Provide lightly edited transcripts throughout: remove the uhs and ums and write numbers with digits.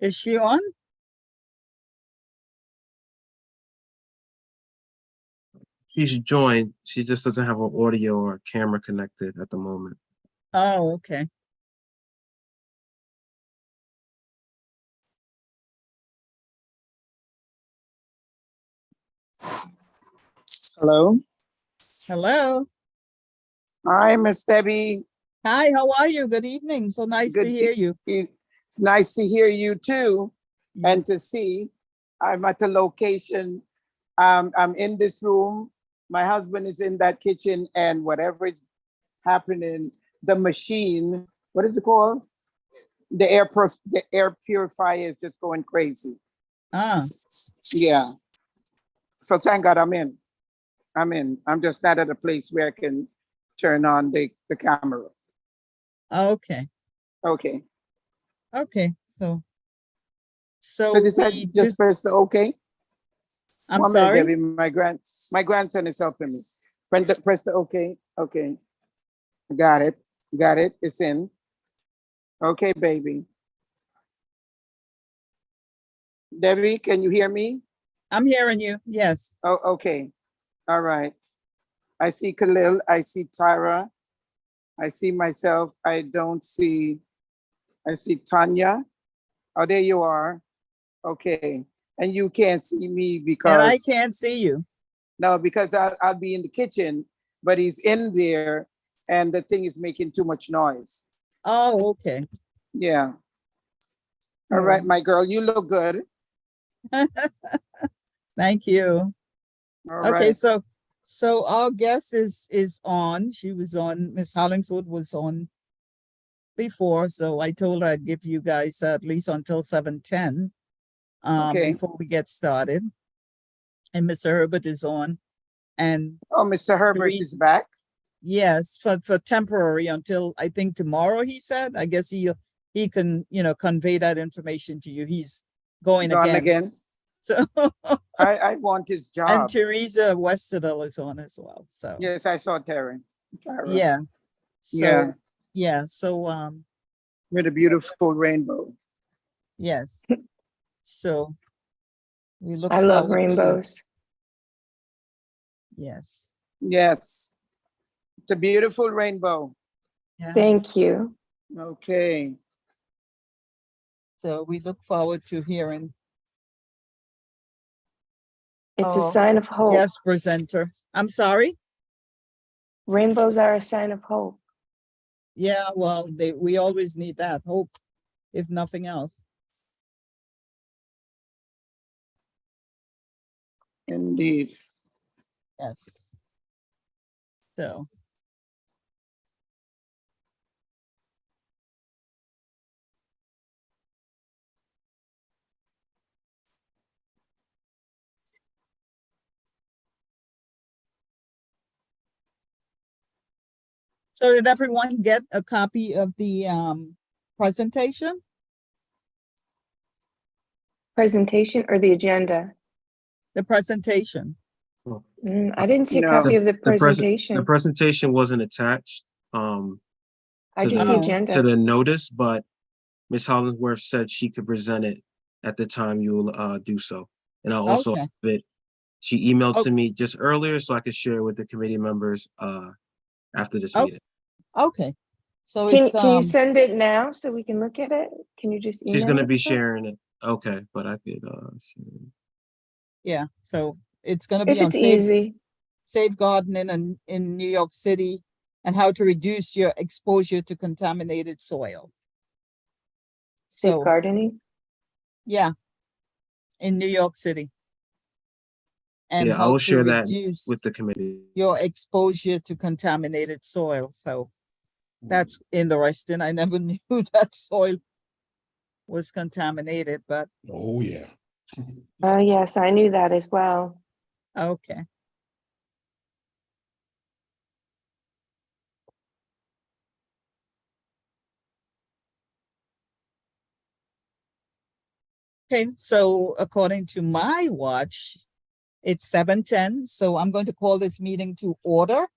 Is she on? She's joined. She just doesn't have an audio or camera connected at the moment. Oh, okay. Hello. Hello. Hi, Miss Debbie. Hi, how are you? Good evening. So nice to Good hear you. It's nice to hear you too, Yeah. and to see. I'm at a location. I'm in this room. My husband is in that kitchen, and whatever is happening, the machine, what is it called? The air purifier is just going crazy. Ah, Yeah. So thank God I'm in. I'm just not at a place where I can turn on the camera. okay. Okay. Okay. So So this I we just press the okay. I'm 1 minute, sorry. Debbie. My grandson is helping me. Press the okay. Okay. Got it. Got it. It's in. Okay, baby. Debbie, can you hear me? I'm hearing you. Yes. Oh, okay. All right. I see Khalil. I see Tyra. I see myself. I see Tanya. Oh, there you are. Okay. And you can't see me And I because, can't see you. no, because I'll be in the kitchen, but he's in there and the thing is making too much noise. Oh, okay. Yeah. All right, my girl, you look good. Thank you. All Okay, right. so our guest is on. She was on, Miss Hollingford was on before, so I told her I'd give you guys at least until 7:10 Okay. before we get started. And Mr. Herbert is on. And Oh, Mr. Herbert is Therese- back. yes, for temporary until I think tomorrow, he said. I guess he can, convey that information to you. He's going Gone again. again. So I want his job. and Teresa Westerdahl is on as well. So Yes, I saw Tyra. yeah. So Yeah. so With a beautiful rainbow. yes. So we look I love forward to- rainbows. yes. Yes. It's a beautiful rainbow. Yes. Thank you. Okay. So we look forward to hearing It's a our sign of hope. guest presenter. I'm sorry. Rainbows are a sign of hope. Yeah, well, we always need that hope, if nothing else. Indeed. Yes. So. So did everyone get a copy of the presentation? Presentation or the agenda? The presentation. I didn't see a No. copy of the The presentation. presentation wasn't attached I to just see Oh. agenda. to the notice, but Ms. Hollingsworth said she could present it at the time you'll do so. And I'll also Okay. have it. She emailed Oh. to me just earlier so I could share with the committee members after this Oh. meeting. Okay. So Can it's you send it now so we can look at it? Can you just email She's gonna it be to us? sharing it. Okay, but I could share it. yeah, so it's gonna If be on it's easy. safeguarding in New York City and how to reduce your exposure to contaminated soil. Safe So- gardening. Yeah. In New York City. And Yeah, I how will to share that reduce with the committee. your exposure to contaminated soil. So that's interesting. I never knew that soil was contaminated, but Oh, yeah. Oh, yes, I knew that as well. okay. Okay, so according to my watch, it's 7:10. So I'm going to call this meeting to order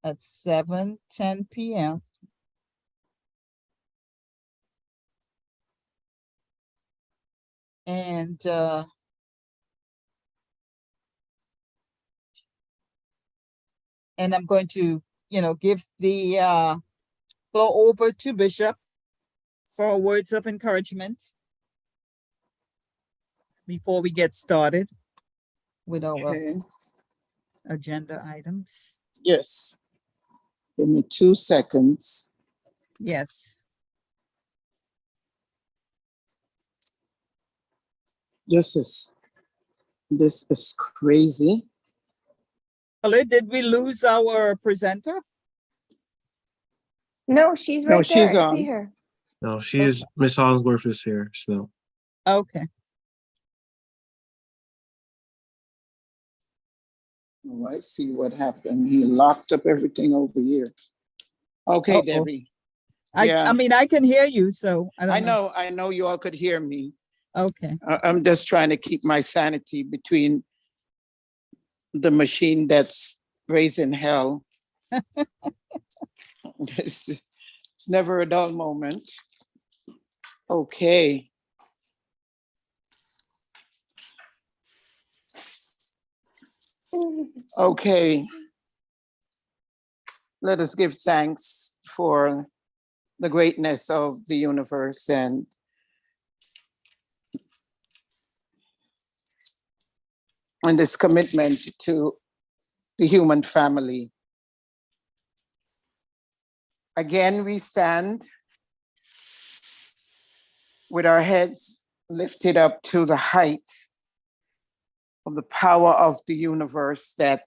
at 7:10 p.m. And I'm going to, give the floor over to Bishop for words of encouragement before we get started with our Okay. agenda items. Yes. Give me 2 seconds. Yes. This is crazy. Khalid, did we lose our presenter? No, she's No, right there. she's I see on. her. No, Miss Hollingsworth is here, so. Okay. Oh, I see what happened. He locked up everything over here. Okay, Uh-oh. Debbie. I Yeah. mean, I can hear you, so I don't know. I know you all could hear me. Okay. I'm just trying to keep my sanity between the machine that's raising hell. It's never a dull moment. Okay. Okay. Let us give thanks for the greatness of the universe and this commitment to the human family. Again, we stand with our heads lifted up to the height of the power of the universe that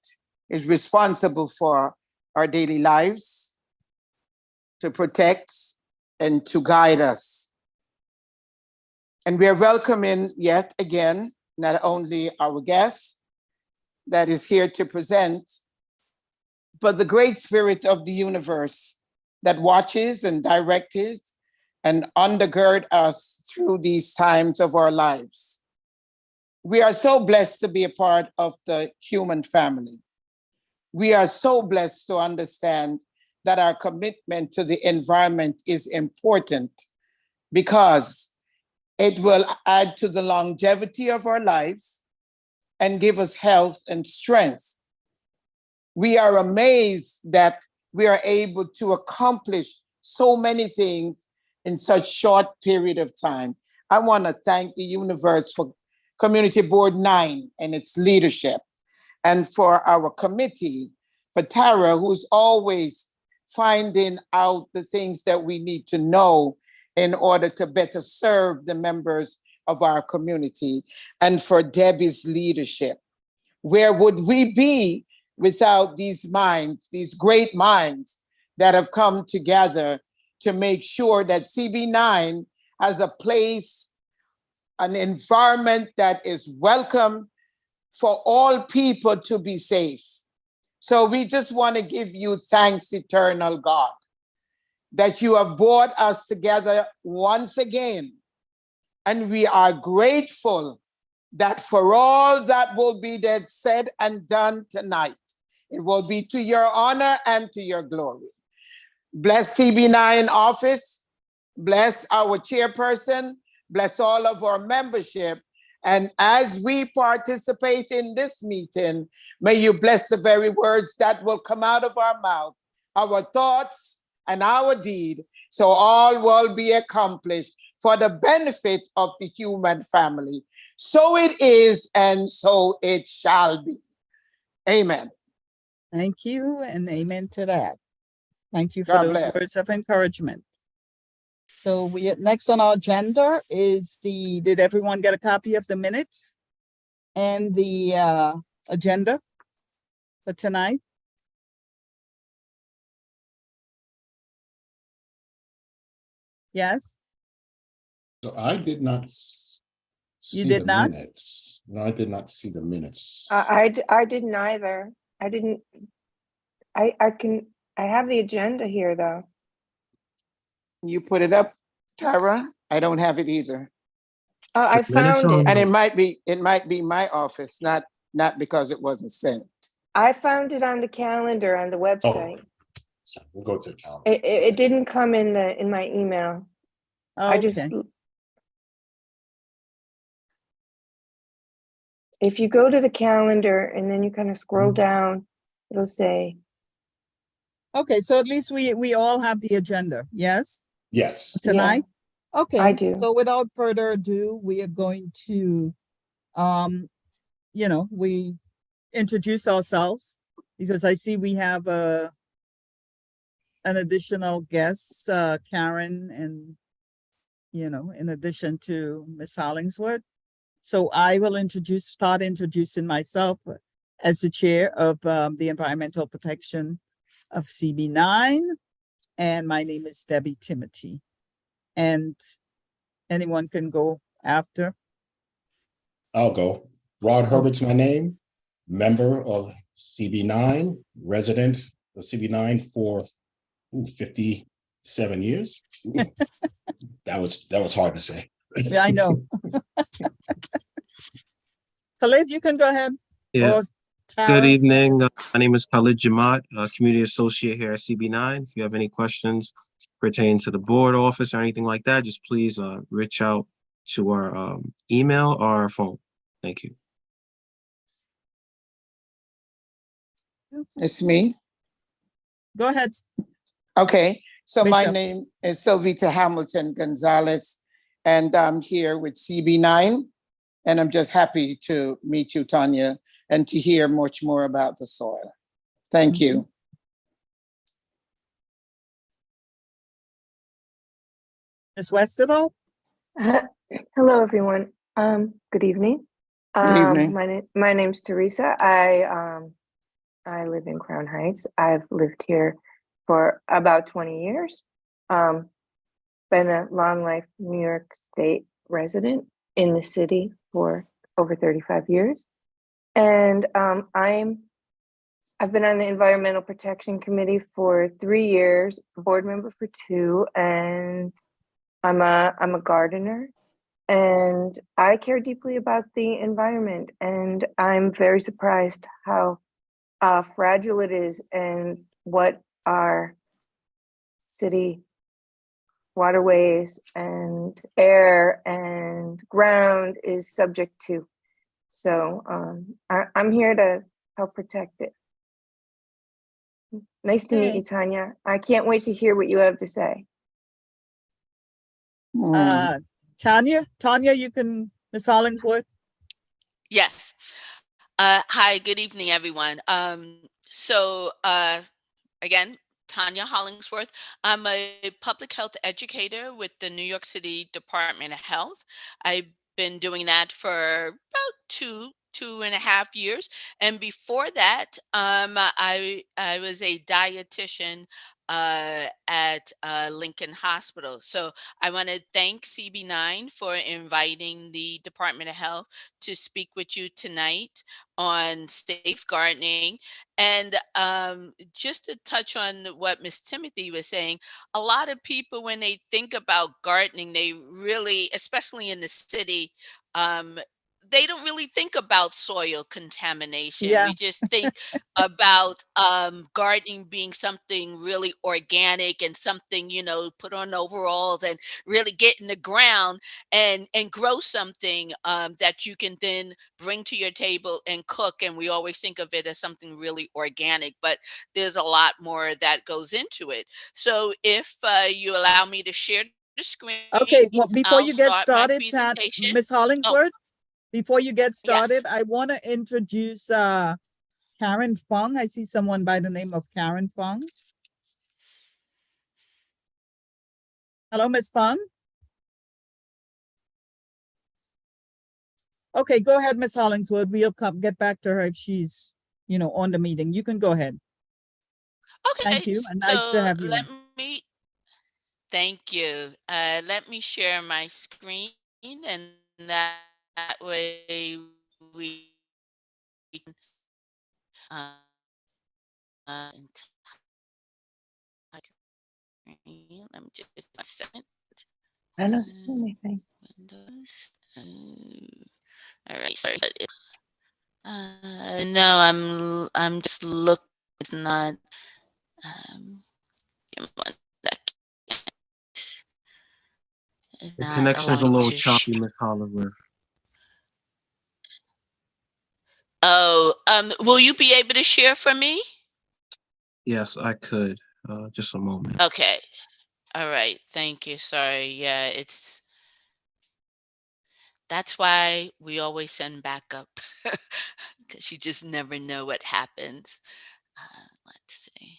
is responsible for our daily lives, to protect and to guide us. And we are welcoming yet again, not only our guest that is here to present, but the great spirit of the universe that watches and directs and undergird us through these times of our lives. We are so blessed to be a part of the human family. We are so blessed to understand that our commitment to the environment is important because it will add to the longevity of our lives and give us health and strength. We are amazed that we are able to accomplish so many things in such short period of time. I want to thank the universe for Community Board 9 and its leadership, and for our committee, for Tara, who's always finding out the things that we need to know in order to better serve the members of our community, and for Debbie's leadership. Where would we be without these minds, these great minds that have come together to make sure that CB9 has a place, an environment that is welcome for all people to be safe. So we just want to give you thanks, eternal God, that you have brought us together once again. And we are grateful that for all that will be said and done tonight, it will be to your honor and to your glory. Bless CB9 office, bless our chairperson, bless all of our membership. And as we participate in this meeting, may you bless the very words that will come out of our mouth, our thoughts and our deed, so all will be accomplished for the benefit of the human family. So it is, and so it shall be. Amen. Thank you, and amen to that. Thank you for God those bless. words of encouragement. So next on our agenda is did everyone get a copy of the minutes and the agenda for tonight? Yes? So I did not You see did the not? minutes. No, I did not see the minutes. I didn't either. I didn't. I have the agenda here though. You put it up, Tara? I don't have it either. I The minutes found are- it. And it might be my office, not because it wasn't sent. I found it on the calendar on the website. So we'll go to the calendar. It didn't come in my email. Oh, I just okay. if you go to the calendar and then you kind of scroll down, it'll say, Okay, so at least we all have the agenda, yes, Yes, tonight? Okay. I do. So without further ado, we are going to, we introduce ourselves because I see we have an additional guest, Karen, and, in addition to Miss Hollingsworth. So I will start introducing myself as the chair of the Environmental Protection of CB9. And my name is Debbie Timothy. And anyone can go after. I'll go. Rod Herbert's my name, member of CB9, resident of CB9 for 57 years. Ooh, that was hard to say. Yeah, I know. Khalid, you can go ahead. Yeah. Or Good Tara. evening. My name is Khalid Jamaat, Community Associate here at CB9. If you have any questions pertaining to the board office or anything like that, just please reach out to our email or our phone. Thank you. It's me. Go ahead. Okay, so my Bishop. name is Sylvita Hamilton Gonzalez, and I'm here with CB9. And I'm just happy to meet you, Tanya, and to hear much more about the soil. Thank you. Ms. Westerdahl? Hello, everyone. Good evening. Good evening. My name's Teresa. I live in Crown Heights. I've lived here for about 20 years. Been a long life New York State resident in the city for over 35 years. And I've been on the Environmental Protection Committee for 3 years, board member for 2, and I'm a gardener. And I care deeply about the environment, and I'm very surprised how fragile it is and what our city waterways and air and ground is subject to. So I'm here to help protect it. Nice to meet Okay. you, Tanya. I can't wait to hear what you have to say. Tanya, you can, Ms. Hollingsworth? Yes. Hi, good evening, everyone. Again, Tanya Hollingsworth. I'm a public health educator with the New York City Department of Health. I've been doing that for about two and a half years. And before that, I was a dietitian at Lincoln Hospital. So I want to thank CB9 for inviting the Department of Health to speak with you tonight on safe gardening. And just to touch on what Miss Timothy was saying, a lot of people, when they think about gardening, they really, especially in the city, they don't really think about soil contamination. Yeah. We just think about gardening being something really organic and something, put on overalls and really get in the ground and grow something that you can then bring to your table and cook. And we always think of it as something really organic, but there's a lot more that goes into it. So if you allow me to share the screen, Okay, well, before I'll you get start my started, presentation. Ms. Hollingsworth, before you get started, Yes. I want to introduce Karen Fung. I see someone by the name of Karen Fung. Hello, Ms. Fung. Okay, go ahead, Ms. Hollingsworth. We'll get back to her if she's, on the meeting. You can go ahead. Okay. Thank you, and nice to have you. Thank you. Let me share my screen, and that way we can let me just a second. I don't see anything. Windows. All right. Sorry. No, I'm just looking. It's not. Give me one second. The connection's a little choppy, Ms. Hollingsworth. will you be able to share for me? Yes, I could. Just a moment. Okay. All right. Thank you. Sorry. Yeah, that's why we always send backup because you just never know what happens. Let's see.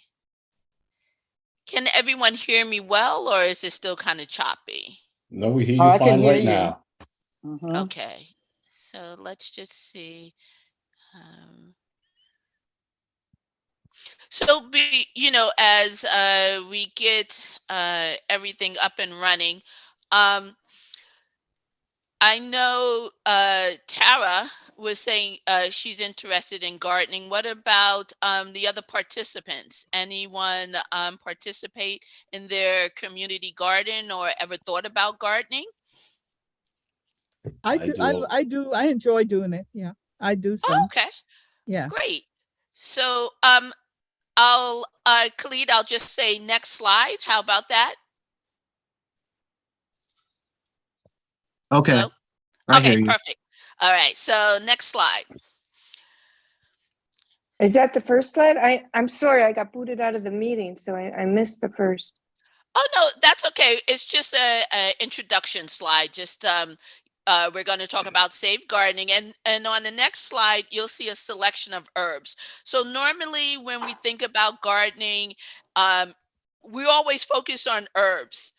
Can everyone hear me well, or is it still kind of choppy? No, we hear Oh, you I can fine hear right you. now. Mhm. Okay. So let's just see. Um, so as we get everything up and running, um, I know Tara was saying she's interested in gardening. What about the other participants? Anyone participate in their community garden or ever thought about gardening? I I do, I, do. I do, I enjoy doing it. Yeah, I do Oh, some. okay, Yeah. great. So Khalid, I'll just say next slide. How about that? Okay, Hello? I Okay, hear you. perfect. All right, so next slide. Is that the first slide? I'm sorry, I got booted out of the meeting, so I missed the first. Oh no, that's okay. It's just a introduction slide. Just we're going to talk about safe gardening, and on the next slide, you'll see a selection of herbs. So normally, when we think about gardening, um, we always focus on herbs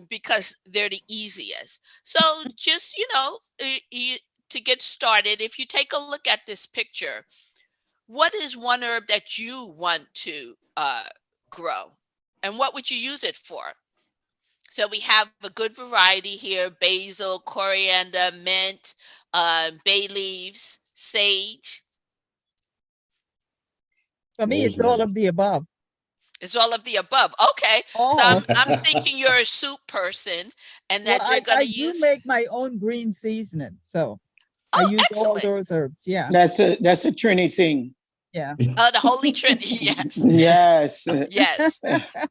because they're the easiest. So just to get started, if you take a look at this picture, what is one herb that you want to grow, and what would you use it for? So we have a good variety here: basil, coriander, mint, bay leaves, sage. For me, it's all Rosemary. of the above. It's all of the above. Okay, so All. I'm thinking you're a soup person, and Well, that you're I gonna do use. make my own green seasoning, so I Oh, use all excellent! those herbs. Yeah, That's a Trini thing. yeah. Oh, the Holy Trinity. Yes, Yes. yes.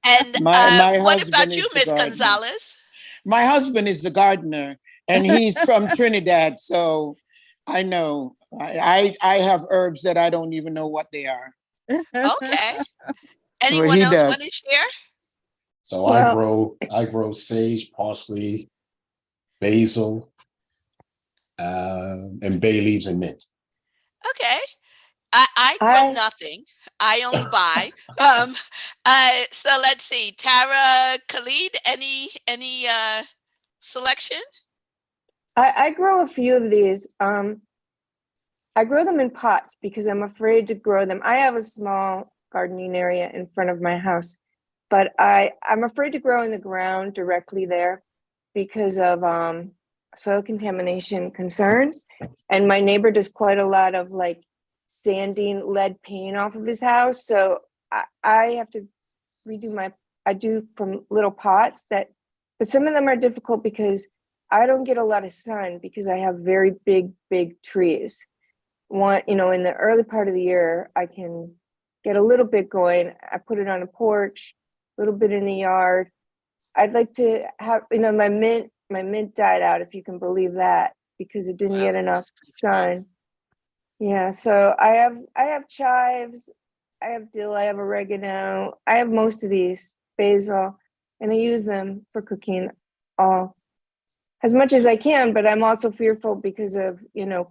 And My what husband about you, is the Miss gardener. Gonzalez? My husband is the gardener, and he's from Trinidad, so I know. I have herbs that I don't even know what they are. Okay. Well, Anyone he else want to does. share? So Well, I grow sage, parsley, basil, and bay leaves and mint. Okay. I grow I nothing. I only buy. So let's see. Tara, Khalid, any selection? I grow a few of these. I grow them in pots because I'm afraid to grow them. I have a small gardening area in front of my house, but I'm afraid to grow in the ground directly there because of soil contamination concerns. And my neighbor does quite a lot of like sanding lead paint off of his house, so I have to redo my. I do from little pots but some of them are difficult because I don't get a lot of sun because I have very big trees. One, in the early part of the year, I can get a little bit going. I put it on a porch, a little bit in the yard. I'd like to have, my mint died out, if you can believe that, because it didn't get Wow, enough that's too bad. sun. Yeah, so I have chives, I have dill, I have oregano, I have most of these, basil, and I use them for cooking all as much as I can, but I'm also fearful because of,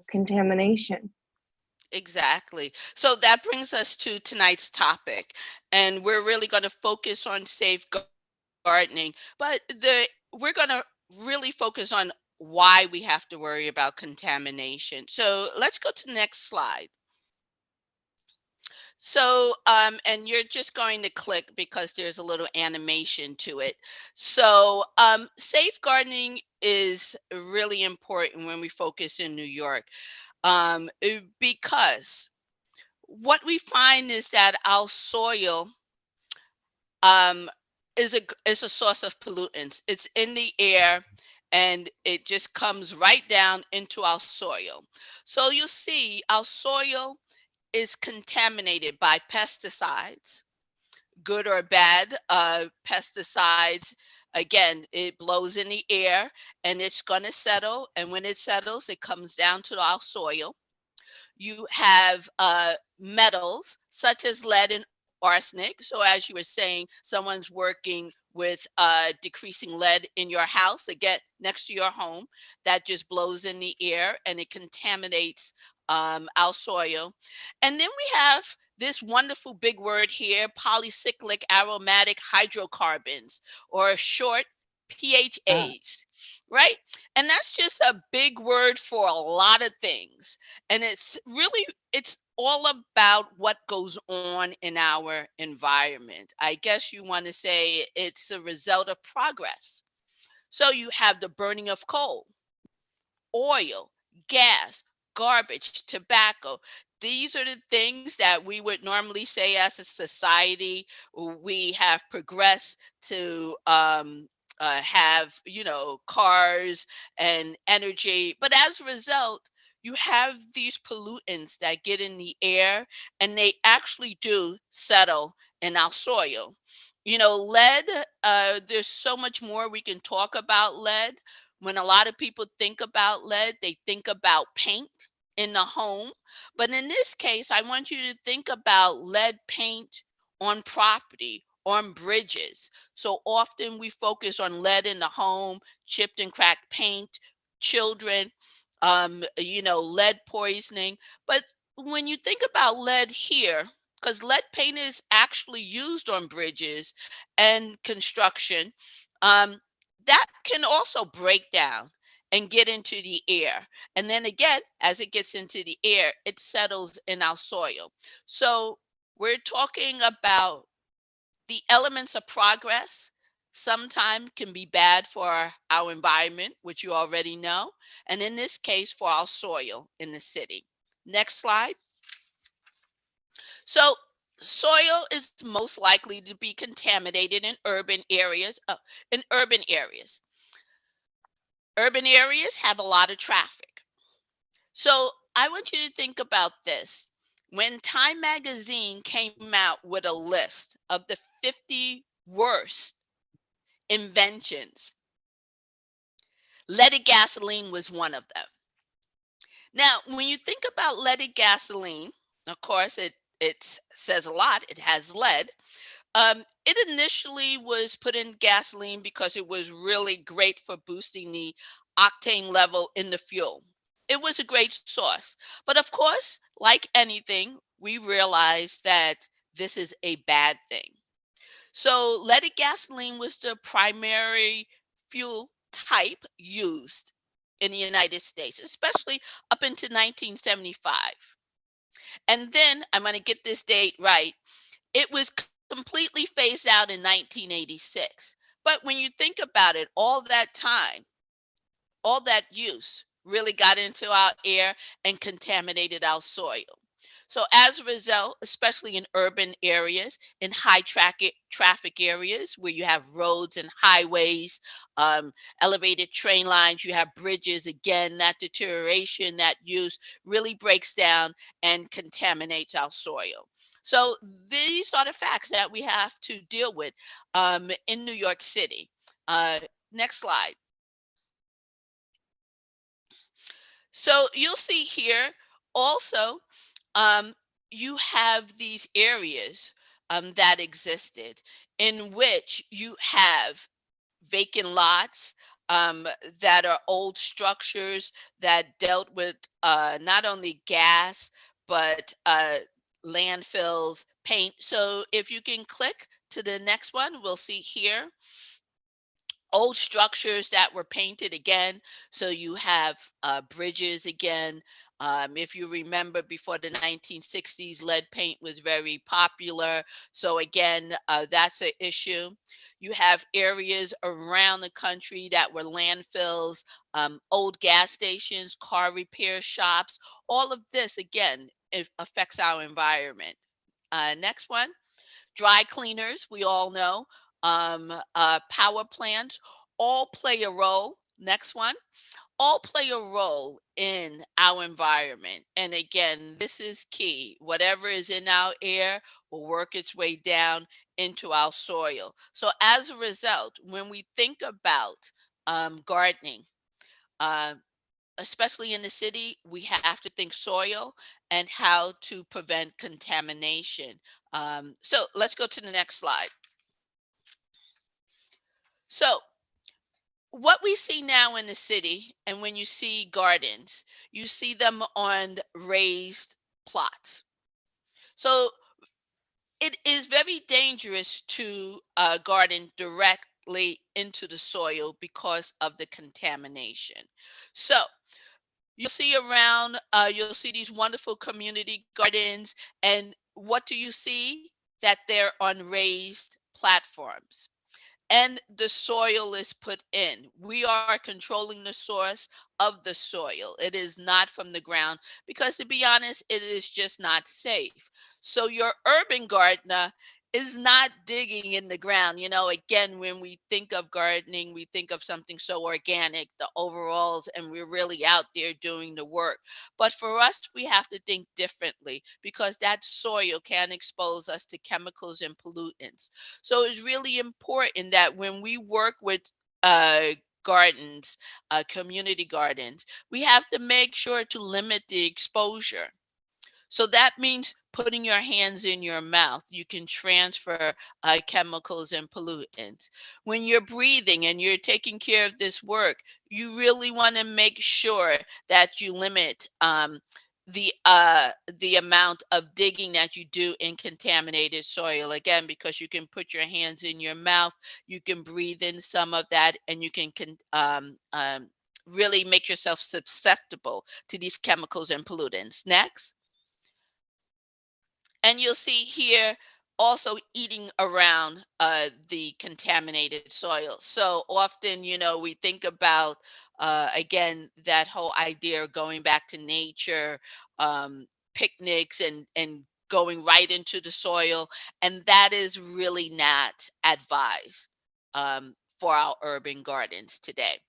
contamination. Exactly. So that brings us to tonight's topic, and we're really going to focus on safe gardening, but we're going to really focus on why we have to worry about contamination. So let's go to the next slide. So, and you're just going to click because there's a little animation to it. So, safe gardening is really important when we focus in New York, because what we find is that our soil um, is a source of pollutants. It's in the air, and it just comes right down into our soil. So you see, our soil is contaminated by pesticides, good or bad. Pesticides, again, it blows in the air and it's going to settle. And when it settles, it comes down to our soil. You have metals such as lead and arsenic. So as you were saying, someone's working with decreasing lead in your house, again, next to your home, that just blows in the air and it contaminates our soil. And then we have this wonderful big word here, polycyclic aromatic hydrocarbons, or short PHAs, right? And that's just a big word for a lot of things. And it's all about what goes on in our environment. I guess you want to say it's a result of progress. So you have the burning of coal, oil, gas, garbage, tobacco. These are the things that we would normally say as a society, we have progressed to have, cars and energy. But as a result, you have these pollutants that get in the air and they actually do settle in our soil. Lead, there's so much more we can talk about lead. When a lot of people think about lead, they think about paint in the home. But in this case, I want you to think about lead paint on property, on bridges. So often we focus on lead in the home, chipped and cracked paint, children, lead poisoning. But when you think about lead here, because lead paint is actually used on bridges and construction, um, that can also break down and get into the air. And then again, as it gets into the air, it settles in our soil. So we're talking about the elements of progress. Sometimes can be bad for our environment, which you already know. And in this case, for our soil in the city. Next slide. So soil is most likely to be contaminated in urban areas. Urban areas have a lot of traffic. So I want you to think about this. When Time Magazine came out with a list of the 50 worst inventions, leaded gasoline was one of them. Now, when you think about leaded gasoline, of course, it says a lot. It has lead. It initially was put in gasoline because it was really great for boosting the octane level in the fuel. It was a great source. But of course, like anything, we realized that this is a bad thing. So leaded gasoline was the primary fuel type used in the United States, especially up into 1975. And then I'm going to get this date right. It was completely phased out in 1986. But when you think about it, all that time, all that use really got into our air and contaminated our soil. So as a result, especially in urban areas, in high traffic areas where you have roads and highways, elevated train lines, you have bridges, again, that deterioration, that use really breaks down and contaminates our soil. So these are the facts that we have to deal with in New York City. Next slide. So you'll see here also, um, you have these areas that existed in which you have vacant lots that are old structures that dealt with not only gas, but landfills, paint. So if you can click to the next one, we'll see here old structures that were painted again. So you have bridges again. If you remember, before the 1960s, lead paint was very popular. So again, that's an issue. You have areas around the country that were landfills, old gas stations, car repair shops. All of this, again, it affects our environment. Next one. Dry cleaners, we all know, power plants, all play a role. Next one, all play a role in our environment. And again, this is key. Whatever is in our air will work its way down into our soil. So as a result, when we think about gardening, uh, especially in the city, we have to think soil and how to prevent contamination. So let's go to the next slide. So what we see now in the city, and when you see gardens, you see them on raised plots. So it is very dangerous to garden directly into the soil because of the contamination. So you'll see around, you'll see these wonderful community gardens, and what do you see? That they're on raised platforms and the soil is put in. We are controlling the source of the soil. It is not from the ground because, to be honest, it is just not safe. So your urban gardener is not digging in the ground. You know, again, when we think of gardening, we think of something so organic, the overalls, and we're really out there doing the work. But for us, we have to think differently because that soil can expose us to chemicals and pollutants. So it's really important that when we work with gardens, community gardens, we have to make sure to limit the exposure. So that means putting your hands in your mouth. You can transfer chemicals and pollutants. When you're breathing and you're taking care of this work, you really want to make sure that you limit the amount of digging that you do in contaminated soil. Again, because you can put your hands in your mouth, you can breathe in some of that, and you can really make yourself susceptible to these chemicals and pollutants. Next. And you'll see here also eating around the contaminated soil. So often, you know, we think about, again, that whole idea of going back to nature, picnics and going right into the soil. And that is really not advised for our urban gardens today.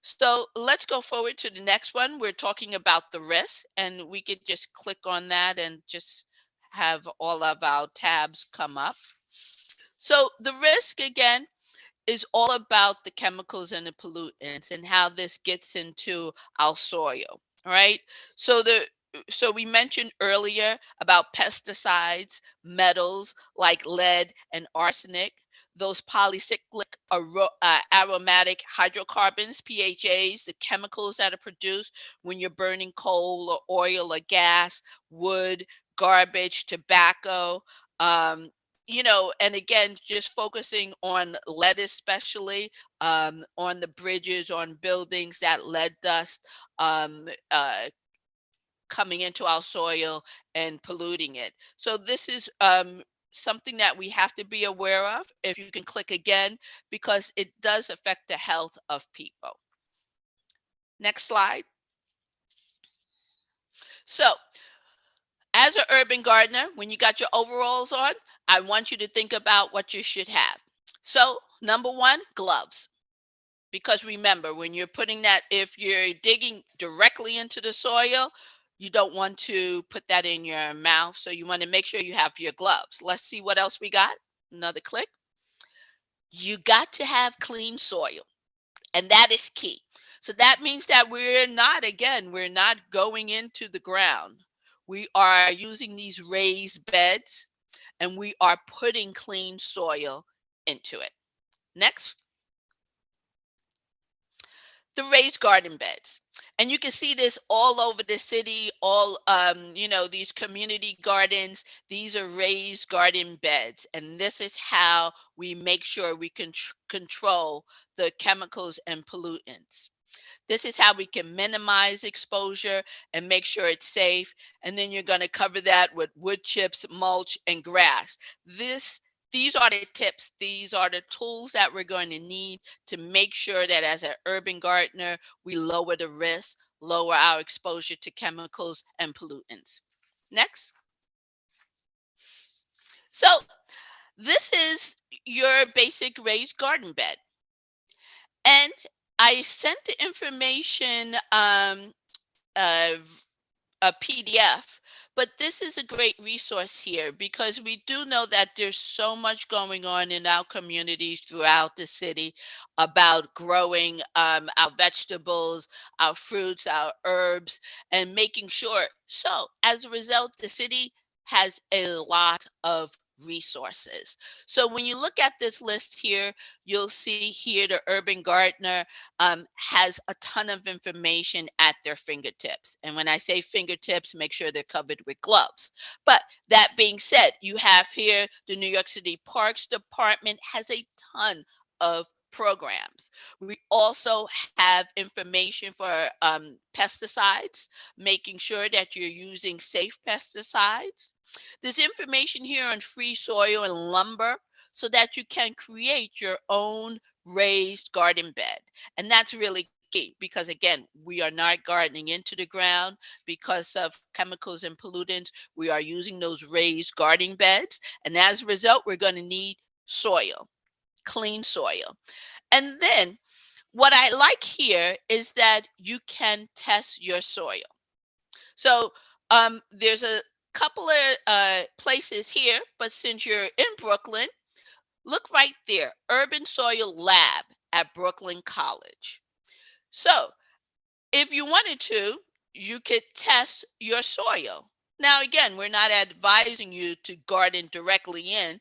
So let's go forward to the next one. We're talking about the risk, and we could just click on that and just have all of our tabs come up. So the risk again is all about the chemicals and the pollutants and how this gets into our soil, right? So we mentioned earlier about pesticides, metals like lead and arsenic, those polycyclic aromatic hydrocarbons, PHAs, the chemicals that are produced when you're burning coal or oil or gas, wood, garbage, tobacco. Um, you know, and again, just focusing on lead, especially on the bridges, on buildings, that lead dust coming into our soil and polluting it. So this is something that we have to be aware of. If you can click again, because it does affect the health of people. Next slide. So as an urban gardener, when you got your overalls on, I want you to think about what you should have. So number one, gloves. Because remember, when you're putting that, if you're digging directly into the soil, you don't want to put that in your mouth. So you want to make sure you have your gloves. Let's see what else we got. Another click. You got to have clean soil, and that is key. So that means that we're not going into the ground. We are using these raised beds, and we are putting clean soil into it. Next. The raised garden beds. And you can see this all over the city, all, you know, these community gardens, these are raised garden beds. And this is how we make sure we can control the chemicals and pollutants. This is how we can minimize exposure and make sure it's safe. And then you're going to cover that with wood chips, mulch, and grass. These are the tips. These are the tools that we're going to need to make sure that as an urban gardener, we lower the risk, lower our exposure to chemicals and pollutants. Next. So this is your basic raised garden bed. And I sent the information, a PDF, But this is a great resource here because we do know that there's so much going on in our communities throughout the city about growing our vegetables, our fruits, our herbs, and making sure. So as a result, the city has a lot of resources. So when you look at this list here, you'll see here the urban gardener has a ton of information at their fingertips. And when I say fingertips, make sure they're covered with gloves. But that being said, you have here the New York City Parks Department has a ton of programs. We also have information for pesticides, making sure that you're using safe pesticides. There's information here on free soil and lumber so that you can create your own raised garden bed. And that's really key because, again, we are not gardening into the ground because of chemicals and pollutants. We are using those raised garden beds. And as a result, we're going to need soil, clean soil. And then what I like here is that you can test your soil. So there's a couple of places here, but since you're in Brooklyn, look right there, Urban Soil Lab at Brooklyn College. So if you wanted to, you could test your soil. Now, again, we're not advising you to garden directly in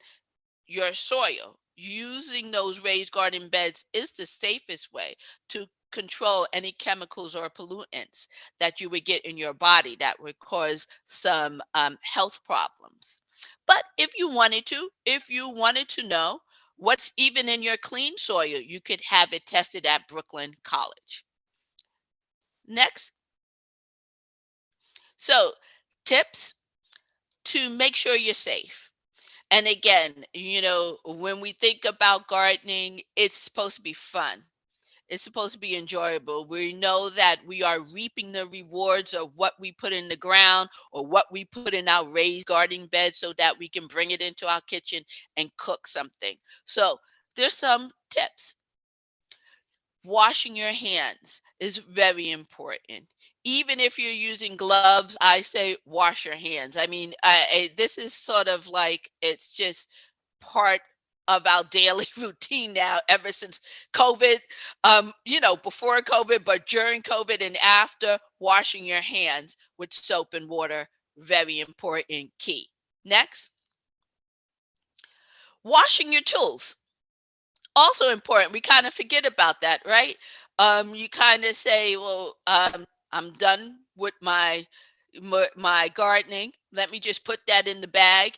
your soil. Using those raised garden beds is the safest way to control any chemicals or pollutants that you would get in your body that would cause some health problems. But if you wanted to know what's even in your clean soil, you could have it tested at Brooklyn College. Next. So tips to make sure you're safe. And again, when we think about gardening, it's supposed to be fun. It's supposed to be enjoyable. We know that we are reaping the rewards of what we put in the ground or what we put in our raised garden bed so that we can bring it into our kitchen and cook something. So there's some tips. Washing your hands is very important. Even if you're using gloves, I say wash your hands. I mean, this is sort of like it's just part of our daily routine now ever since COVID, before COVID, but during COVID and after, washing your hands with soap and water, very important, key. Next, washing your tools. Also important. We kind of forget about that, right? You kind of say, well, I'm done with my gardening. Let me just put that in the bag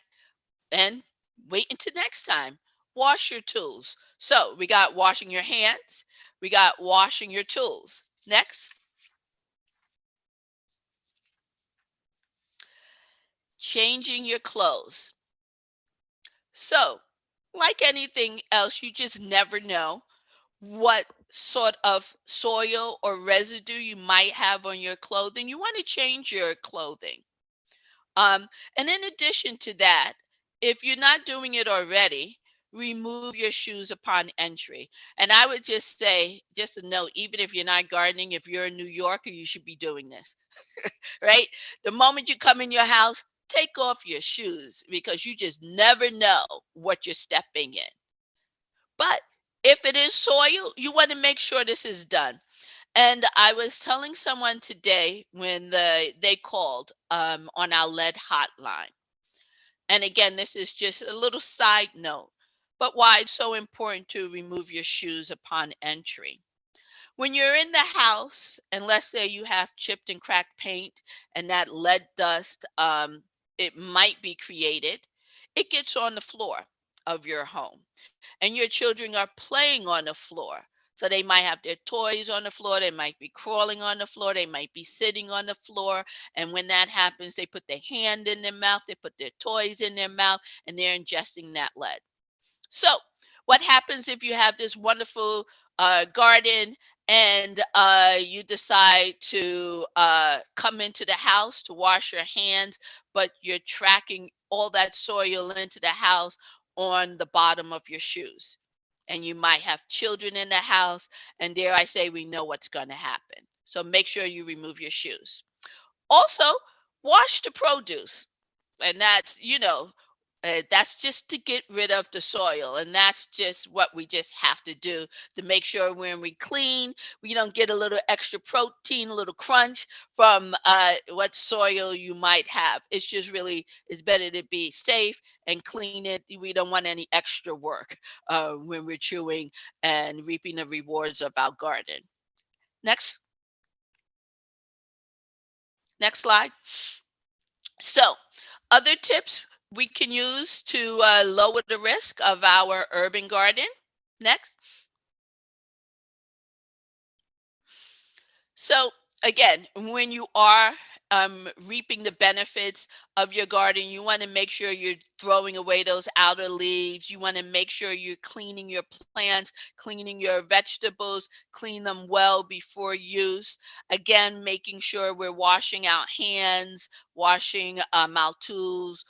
and wait until next time. Wash your tools. So we got washing your hands. We got washing your tools. Next. Changing your clothes. So like anything else, you just never know what sort of soil or residue you might have on your clothing. You want to change your clothing. And in addition to that, if you're not doing it already, remove your shoes upon entry. And I would just say, just a note, even if you're not gardening, if you're a New Yorker, you should be doing this, right? The moment you come in your house, take off your shoes because you just never know what you're stepping in. But if it is soil, you want to make sure this is done. And I was telling someone today when they called on our lead hotline. And again, this is just a little side note, but why it's so important to remove your shoes upon entry. When you're in the house, and let's say you have chipped and cracked paint and that lead dust, it might be created, it gets on the floor of your home and your children are playing on the floor. So they might have their toys on the floor, they might be crawling on the floor, they might be sitting on the floor. And when that happens, they put their hand in their mouth, they put their toys in their mouth, and they're ingesting that lead. So what happens if you have this wonderful garden and you decide to come into the house to wash your hands, but you're tracking all that soil into the house on the bottom of your shoes? And you might have children in the house, and dare I say, we know what's going to happen. So make sure you remove your shoes. Also, wash the produce. And that's just to get rid of the soil. And that's just what we just have to do to make sure when we clean, we don't get a little extra protein, a little crunch from what soil you might have. It's better to be safe and clean it. We don't want any extra work when we're chewing and reaping the rewards of our garden. Next slide. So, other tips we can use to lower the risk of our urban garden. Next. So, again, when you are reaping the benefits of your garden, you want to make sure you're throwing away those outer leaves. You want to make sure you're cleaning your plants, cleaning your vegetables, clean them well before use. Again, making sure we're washing our hands, washing our tools,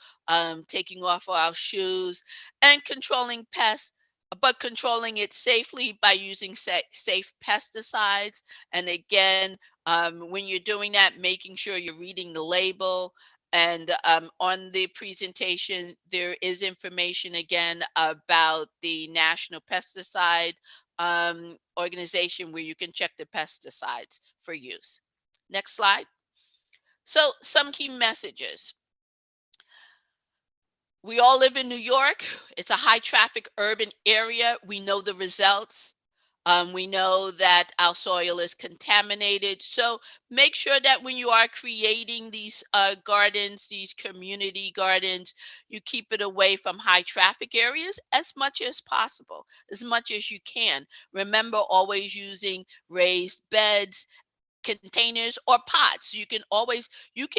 taking off our shoes, and controlling pests, but controlling it safely by using safe pesticides. And again, when you're doing that, making sure you're reading the label. And on the presentation, there is information again about the National Pesticide Organization where you can check the pesticides for use. Next slide. So some key messages. We all live in New York. It's a high traffic urban area. We know the results. We know that our soil is contaminated. So make sure that when you are creating these gardens, these community gardens, you keep it away from high traffic areas as much as possible, as much as you can. Remember, always using raised beds, containers, or pots. You can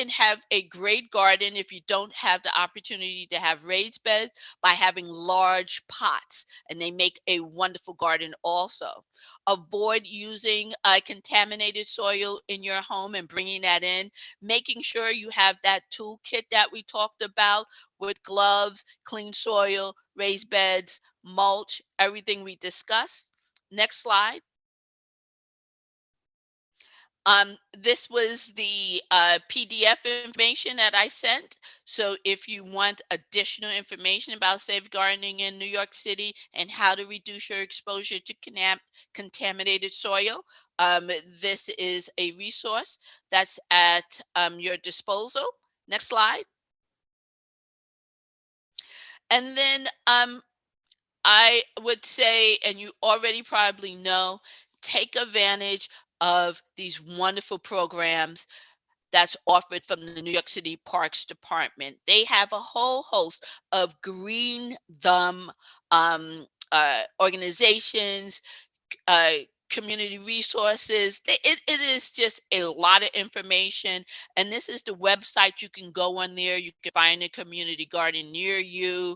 have a great garden if you don't have the opportunity to have raised beds by having large pots, and they make a wonderful garden also. Avoid using contaminated soil in your home and bringing that in. Making sure you have that toolkit that we talked about with gloves, clean soil, raised beds, mulch, everything we discussed. Next slide. This was the PDF information that I sent. So if you want additional information about safe gardening in New York City and how to reduce your exposure to contaminated soil, this is a resource that's at your disposal. Next slide. And then I would say, and you already probably know, take advantage of these wonderful programs that's offered from the New York City Parks Department. They have a whole host of green thumb organizations, uh, community resources. It is just a lot of information. And this is the website. You can go on there. You can find a community garden near you.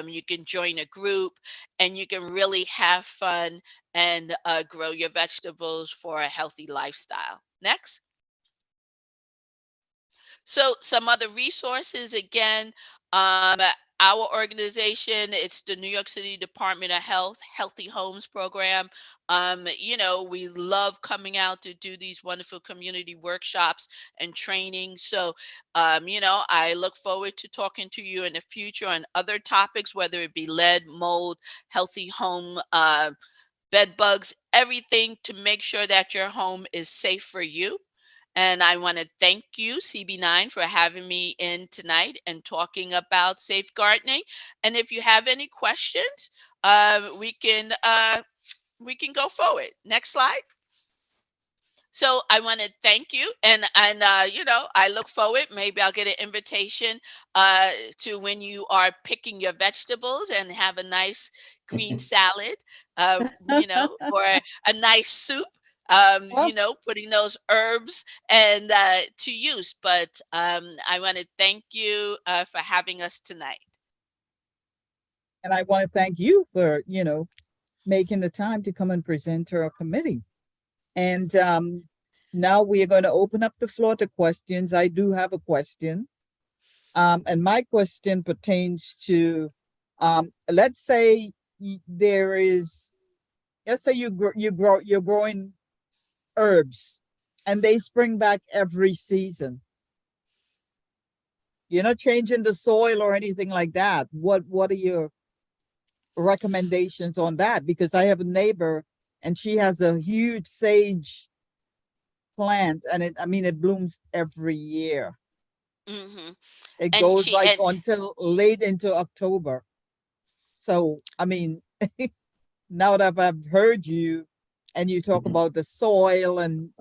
You can join a group and you can really have fun and grow your vegetables for a healthy lifestyle. Next. So some other resources, again, our organization, it's the New York City Department of Health Healthy Homes Program. We love coming out to do these wonderful community workshops and training. So, I look forward to talking to you in the future on other topics, whether it be lead, mold, healthy home, bed bugs, everything to make sure that your home is safe for you. And I want to thank you, CB9, for having me in tonight and talking about safe gardening. And if you have any questions, we can go forward. Next slide. So I want to thank you, and I look forward. Maybe I'll get an invitation to when you are picking your vegetables and have a nice green salad, or a nice soup. Well, Putting those herbs and to use. But I want to thank you for having us tonight. and I want to thank you for, making the time to come and present to our committee. And now we are going to open up the floor to questions. I do have a question. And my question pertains to, let's say let's say you're growing herbs and they spring back every season. You're not changing the soil or anything like that. What are your recommendations on that? Because I have a neighbor and she has a huge sage plant and I mean, it blooms every year. Mhm. It And goes she like and until late into October. So, I mean, now that I've heard you and you talk Mhm. about the soil and,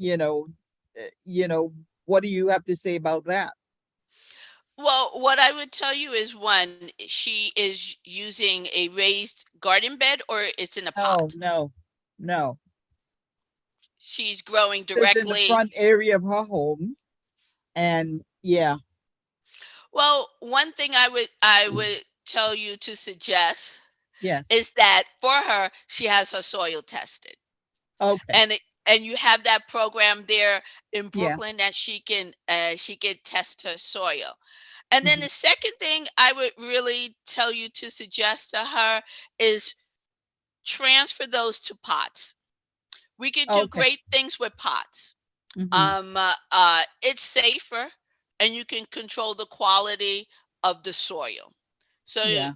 what do you have to say about that? well, what I would tell you is one, she is using a raised garden bed or it's in a No, pot. no, no. She's growing It's in the directly. front area of her home. And yeah, Well, one thing I would tell you to suggest yes. is that for her, she has her soil tested. Okay. And you have that program there in Yeah. Brooklyn that she can test her soil. And then Mhm. the second thing I would really tell you to suggest to her is transfer those to pots. We could do Okay. great things with pots. Mhm. It's safer and you can control the quality of the soil. So, Yeah.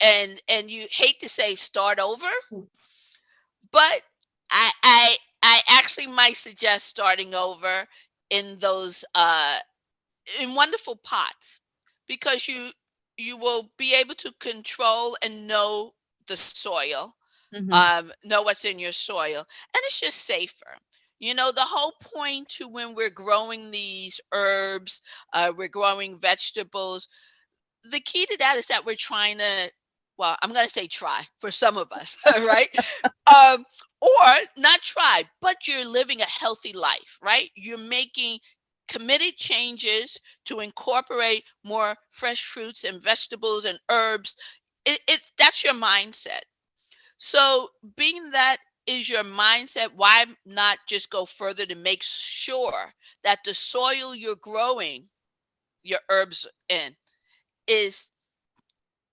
and you hate to say start over, but I actually might suggest starting over in those in wonderful pots because you will be able to control and know the soil, Mhm. know what's in your soil, and it's just safer. The whole point to when we're growing these herbs, we're growing vegetables, the key to that is that we're trying to, well, I'm going to say try for some of us, right? Um, or not try, but you're living a healthy life, right? You're making committed changes to incorporate more fresh fruits and vegetables and herbs. That's your mindset. So, being that is your mindset, why not just go further to make sure that the soil you're growing your herbs in is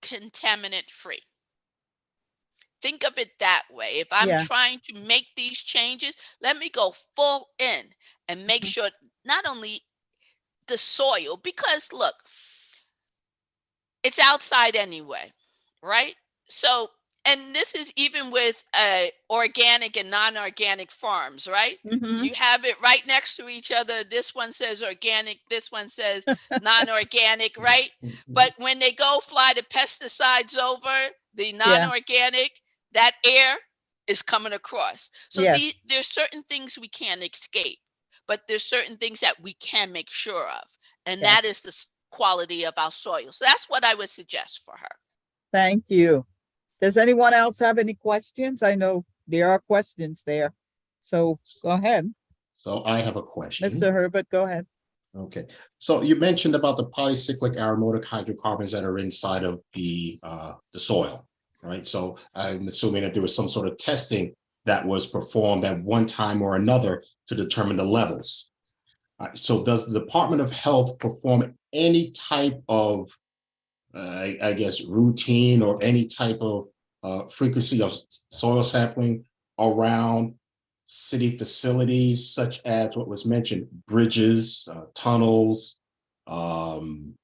contaminant free? Think of it that way. If I'm Yeah. trying to make these changes, let me go full in and make Mhm. sure not only the soil, because look, it's outside anyway, right? So, and this is even with organic and non-organic farms, right? Mhm. You have it right next to each other. This one says organic, this one says non-organic, right? But when they go fly the pesticides over the Yeah. non-organic, that air is coming across. So Yes. there's certain things we can't escape, but there's certain things that we can make sure of, and that Yes. is the quality of our soil. So that's what I would suggest for her. Thank you. Does anyone else have any questions? I know there are questions there. So go ahead, So I have a question. Mr. Herbert, go ahead. Okay, so you mentioned about the polycyclic aromatic hydrocarbons that are inside of the soil, right? So I'm assuming that there was some sort of testing that was performed at one time or another to determine the levels. So does the Department of Health perform any type of, I guess, routine or any type of frequency of soil sampling around city facilities such as what was mentioned, bridges, tunnels, um,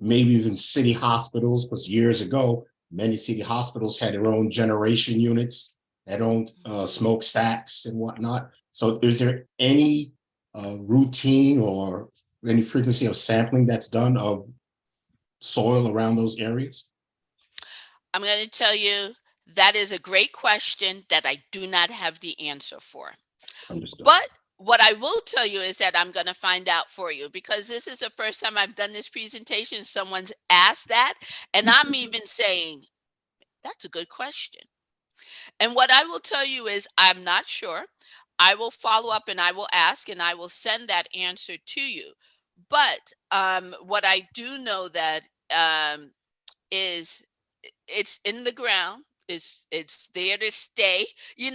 maybe even city hospitals, because years ago, many city hospitals had their own generation units, their own smokestacks and whatnot. So is there any routine or any frequency of sampling that's done of soil around those areas? I'm going to tell you that is a great question that I do not have the answer for. Understood. But what I will tell you is that I'm going to find out for you because this is the first time I've done this presentation. Someone's asked that, and I'm even saying, that's a good question. And what I will tell you is, I'm not sure. I will follow up and I will ask and I will send that answer to you. But what I do know that is it's in the ground. It's there to stay. You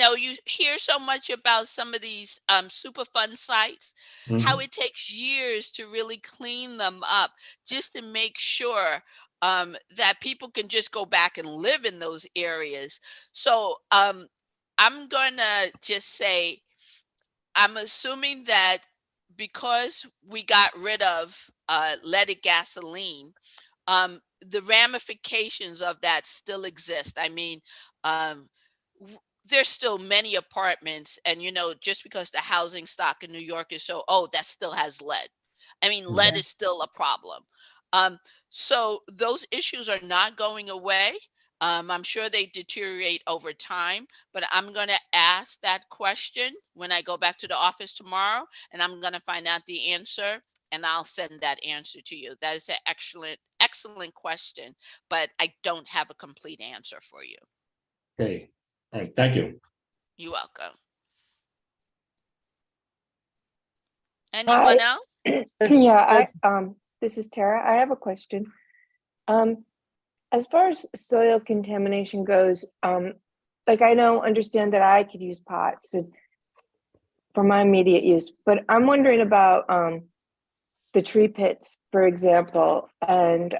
hear so much about some of these Superfund sites, how Mhm. it takes years to really clean them up just to make sure that people can just go back and live in those areas. So I'm going to just say I'm assuming that because we got rid of leaded gasoline, the ramifications of that still exist. I mean, there's still many apartments, and just because the housing stock in New York is that still has lead. I mean, lead Yeah. is still a problem. Um, so those issues are not going away. I'm sure they deteriorate over time, but I'm going to ask that question when I go back to the office tomorrow, and I'm going to find out the answer, and I'll send that answer to you. That is an excellent, excellent question, but I don't have a complete answer for you. Okay, all right, thank you. You're welcome. Hi. Anyone else? Yeah, Yes. this is Tara. I have a question. As far as soil contamination goes, like I understand that I could use pots for my immediate use, but I'm wondering about the tree pits, for example, and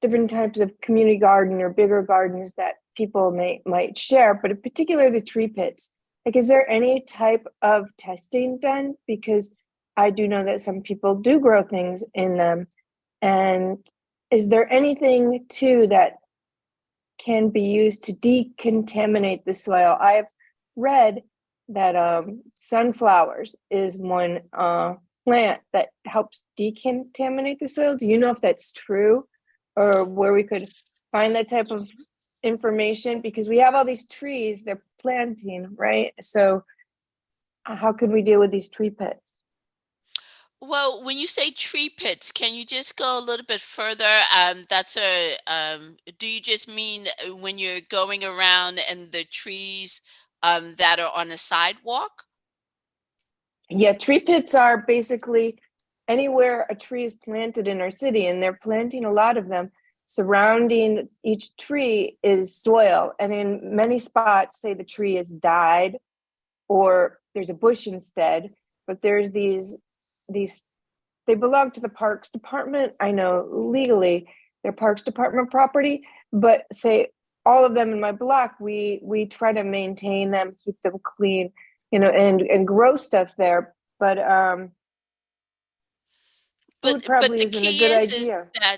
different types of community garden or bigger gardens that people might share, but in particular the tree pits. Like, is there any type of testing done? Because I do know that some people do grow things in them. And is there anything too that can be used to decontaminate the soil? I've read that sunflowers is one plant that helps decontaminate the soil. Do you know if that's true, or where we could find that type of information? Because we have all these trees they're planting, right? So how could we deal with these tree pits? Well, when you say tree pits, can you just go a little bit further? Do you just mean when you're going around and the trees that are on the sidewalk? Yeah, tree pits are basically anywhere a tree is planted in our city, and they're planting a lot of them. Surrounding each tree is soil, and in many spots, say the tree is died or there's a bush instead. But there's these they belong to the Parks Department. I know legally they're Parks Department property, but say all of them in my block, we try to maintain them, keep them clean, and grow stuff there. But food But probably the isn't a key good is idea. that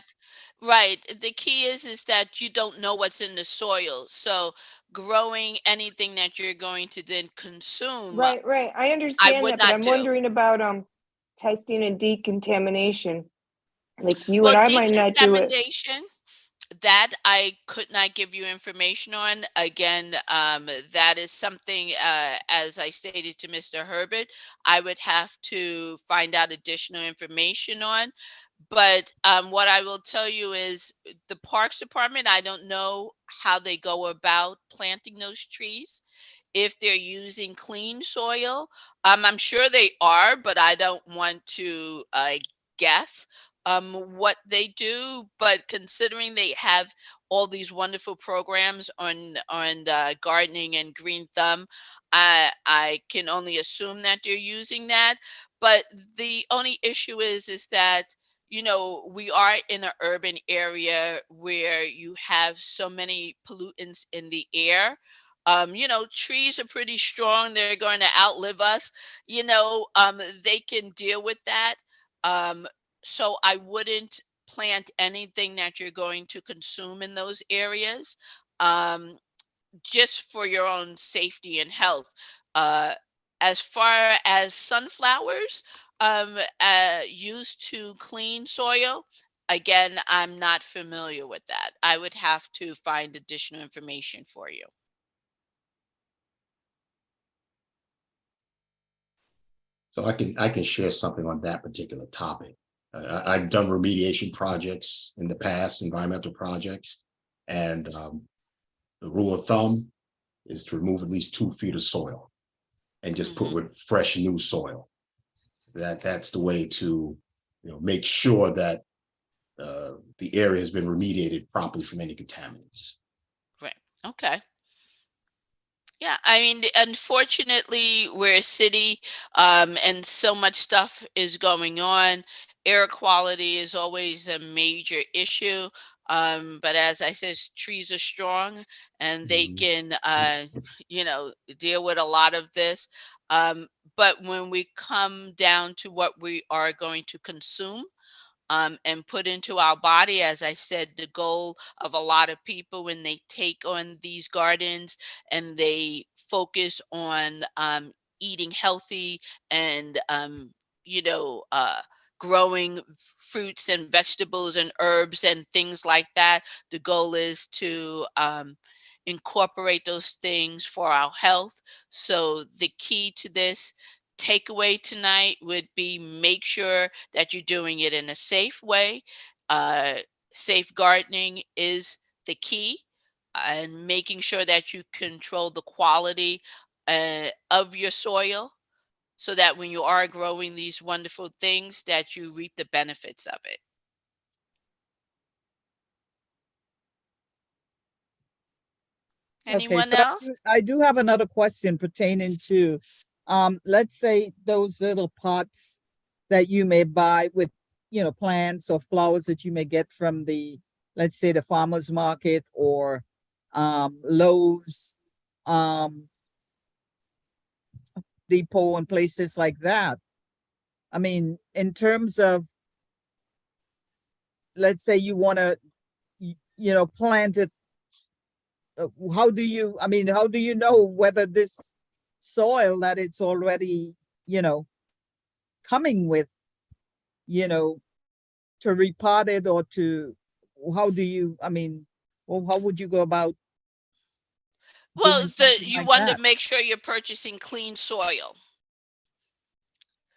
right. The key is that you don't know what's in the soil. So growing anything that you're going to then consume, Right. I I understand would that, but not I'm do. wondering about testing and decontamination. Like you and Well, I might not do it. decontamination, that I could not give you information on. Again, that is something, as I stated to Mr. Herbert, I would have to find out additional information on. But what I will tell you is the Parks Department, I don't know how they go about planting those trees. If they're using clean soil, I'm sure they are, but I don't want to guess what they do. But considering they have all these wonderful programs on gardening and Green Thumb, I can only assume that they're using that. But the only issue is that we are in an urban area where you have so many pollutants in the air. Trees are pretty strong. They're going to outlive us. They can deal with that. Um, so I wouldn't plant anything that you're going to consume in those areas, um, just for your own safety and health. Uh, as far as sunflowers used to clean soil, again, I'm not familiar with that. I would have to find additional information for you. So I can share something on that particular topic. I've done remediation projects in the past, environmental projects, and the rule of thumb is to remove at least 2 feet of soil and just put Mhm. with fresh new soil. That's the way to make sure that the area has been remediated properly from any contaminants. Right. Okay. Yeah, I mean, unfortunately, we're a city, and so much stuff is going on. Air quality is always a major issue. But as I said, trees are strong and they Mhm. can, deal with a lot of this. but when we come down to what we are going to consume, and put into our body, as I said, the goal of a lot of people when they take on these gardens and they focus on eating healthy and you know, growing fruits and vegetables and herbs and things like that. The goal is to incorporate those things for our health. So the key to this takeaway tonight would be make sure that you're doing it in a safe way. Uh, Safe gardening is the key, and making sure that you control the quality of your soil so that when you are growing these wonderful things that you reap the benefits of it. Okay, Anyone so else? I do have another question pertaining to, let's say those little pots that you may buy with, plants or flowers that you may get from the, let's say the farmer's market or, Lowe's, Depot and places like that. I mean, in terms of, let's say you want to, plant it, how do you, how do you know whether this soil that it's already, coming with, you know, to repot it or to, how do you, well, how would you go about Well, doing something you like want to that? make sure you're purchasing clean soil.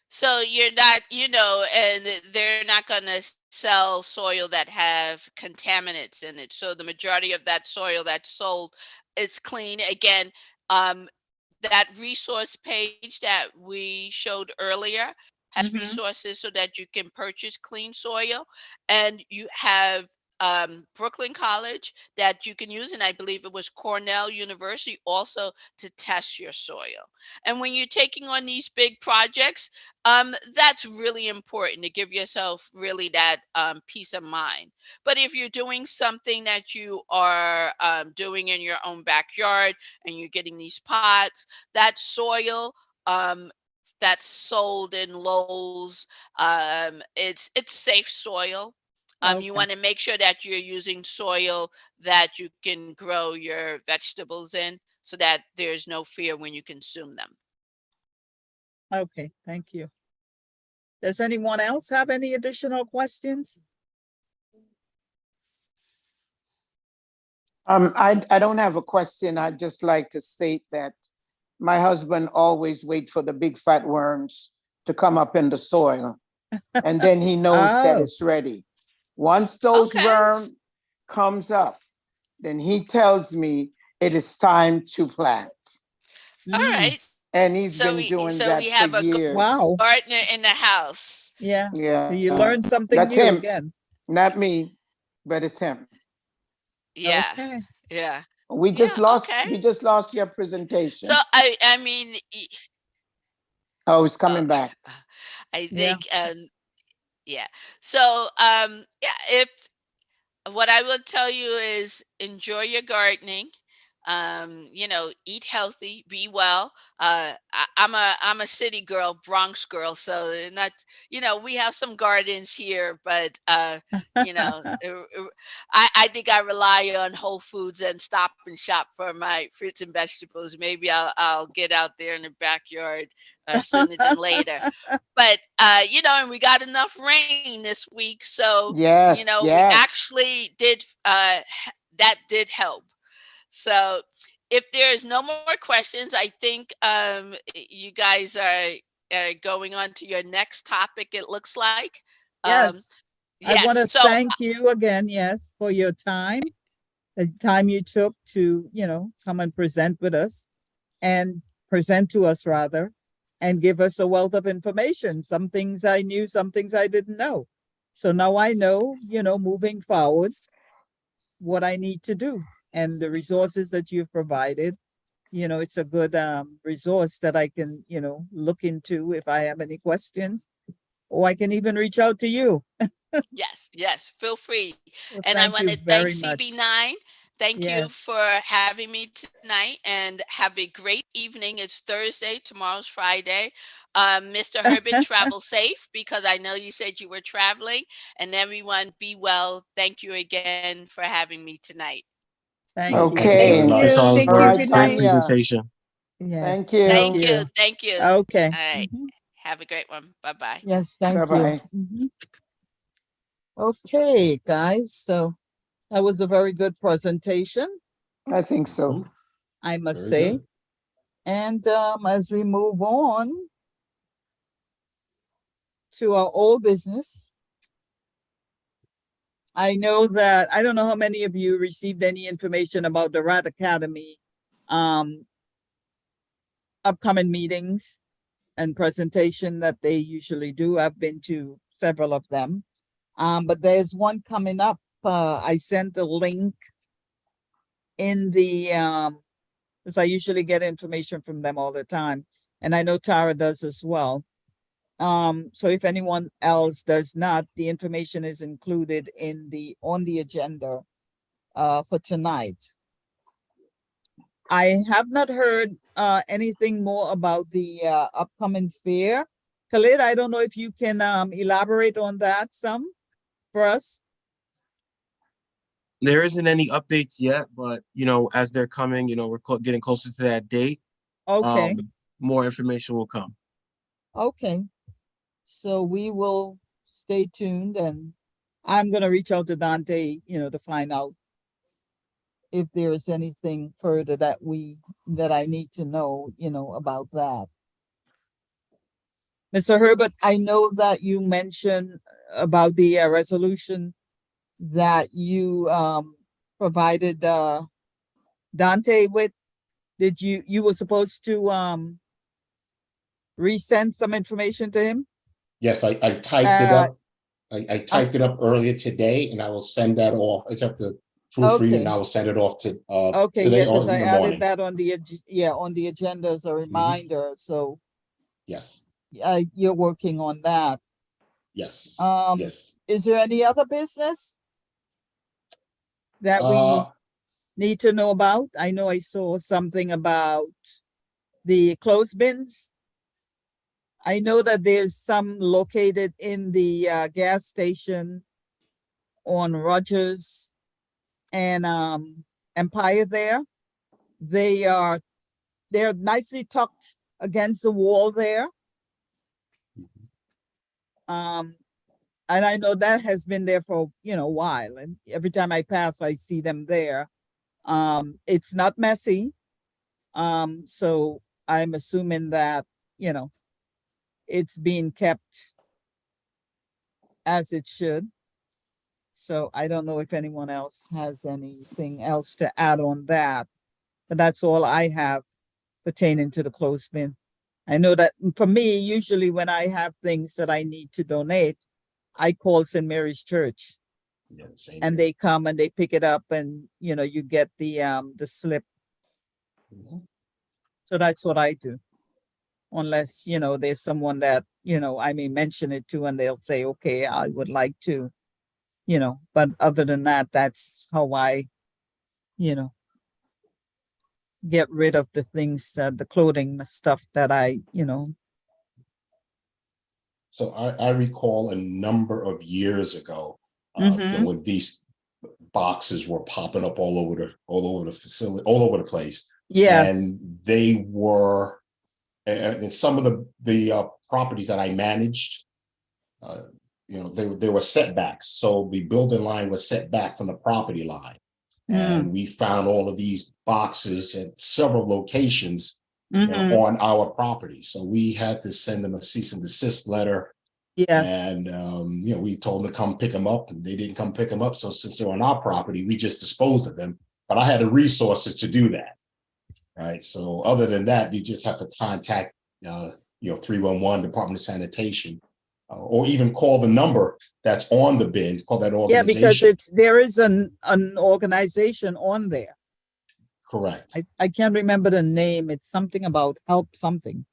So you're not, and they're not going to sell soil that have contaminants in it. So the majority of that soil that's sold is clean. Again, um, that resource page that we showed earlier has Mhm. resources so that you can purchase clean soil, and you have Brooklyn College that you can use, and I believe it was Cornell University also to test your soil. And when you're taking on these big projects, that's really important to give yourself really that peace of mind. But if you're doing something that you are doing in your own backyard and you're getting these pots, that soil that's sold in Lowe's, it's safe soil. You Okay, want to make sure that you're using soil that you can grow your vegetables in so that there's no fear when you consume them. okay, thank you. Does anyone else have any additional questions? I don't have a question. I'd just like to state that my husband always wait for the big fat worms to come up in the soil, and then he knows that Oh, it's ready. Once those Okay. worm comes up, then he tells me it is time to plant. All mm, right. And he's So been we doing so we that for have a years. wow, gardener in the house. yeah. So you Yeah, learned something that's new him, again. not me, but it's him. Yeah. Okay, Yeah. We just Yeah. lost, Okay. we just lost your So presentation. I mean, Oh, it's oh, coming back. I yeah, think yeah. So yeah, if what I will tell you is enjoy your gardening. Eat healthy, be well. I'm a city girl, Bronx girl, so not, we have some gardens here, but I think I rely on Whole Foods and Stop and Shop for my fruits and vegetables. Maybe I'll get out there in the backyard sooner than later. But and we got enough rain this week, so Yes, we yes. actually did that did help. So if there's no more questions, I think you guys are going on to your next topic, it looks like. Um, yes. I want yes. to So thank you again, yes, for your time, the time you took to, come and present with us and present to us rather, and give us a wealth of information. Some things I knew, some things I didn't know. So now I know, moving forward, what I need to do and the resources that you've provided. It's a good resource that I can, look into if I have any questions, or I can even reach out to you. yes, feel free. Well, And I thank want you to thank very much. CB9 Thank you Yes. for having me tonight and have a great evening. It's Thursday, tomorrow's Friday. Mr. Herbert, travel safe because I know you said you were traveling, and everyone be well. Thank you again for having me tonight. Thank you. Okay. Thank you, Thank Ms. you. Hollingsworth. All right, Good Great night. Tanya. presentation. Yes, Thank you. thank Thank you. you. Thank you. Okay. All right. Mhm. Have a great one. Bye-bye. Yes, thank you. Bye-bye. Mhm. Okay, guys, so that was a very good presentation, I think so. I must Very say. good. And as we move on to our old business, I know that I don't know how many of you received any information about the Rat Academy um upcoming meetings and presentation that they usually do. I've been to several of them. But there's one coming up. I sent a link in the because I usually get information from them all the time. And I know Tara does as well. So if anyone else does not, the information is included in the on the agenda for tonight. I have not heard anything more about the upcoming fair. Khalid, I don't know if you can elaborate on that some for us. There isn't any updates yet, but as they're coming, we're getting closer to that date. Okay, More information will come. okay. So we will stay tuned, and I'm gonna reach out to Dante, to find out if there is anything further that I need to know, about that. Mr. Herbert, I know that you mentioned about the resolution that you provided Dante with. Did you were supposed to resend some information to him? Yes, I typed it Uh, up. I typed it up earlier today and I will send that off. I just have to proofread it and Okay. I will send it off to Okay, today yeah, or because in I the added morning. that on the on the agenda as a reminder. So Yes, you're working on that. yes, Um, yes. is there any other business that we Uh, need to know about? I know I saw something about the clothes bins. I know that there's some located in the gas station on Rogers and Empire there. They're nicely tucked against the wall there. Um, and I know that has been there for a while, and every time I pass I see them there. It's not messy. So I'm assuming that it's being kept as it should. So I don't know if anyone else has anything else to add on that, but that's all I have pertaining to the clothesbin. I know that for me, usually when I have things that I need to donate, I call St. Mary's Church yeah, same and here. they come and they pick it up, and you get the slip. Mhm. So that's what I do. Unless, there's someone that, I may mention it to and they'll say, okay, I would like to, but other than that, that's how I, you know, get rid of the things that the clothing, the stuff that I. So I recall a number of years ago, Mhm. when these boxes were popping up all over the facility, all over the place, Yes. and they were and some of the properties that I managed, there were setbacks. So the building line was set back from the property line. And we found all of these boxes at several locations, Mhm. on our property. So we had to send them a cease and desist letter. Yes. And, we told them to come pick them up and they didn't come pick them up. So since they're on our property, we just disposed of them. But I had the resources to do that. Right. So other than that, you just have to contact, 311 Department of Sanitation, or even call the number that's on the bin, call that Yeah, because organization. there is an organization on there. Correct. I can't remember the name. It's something about help something.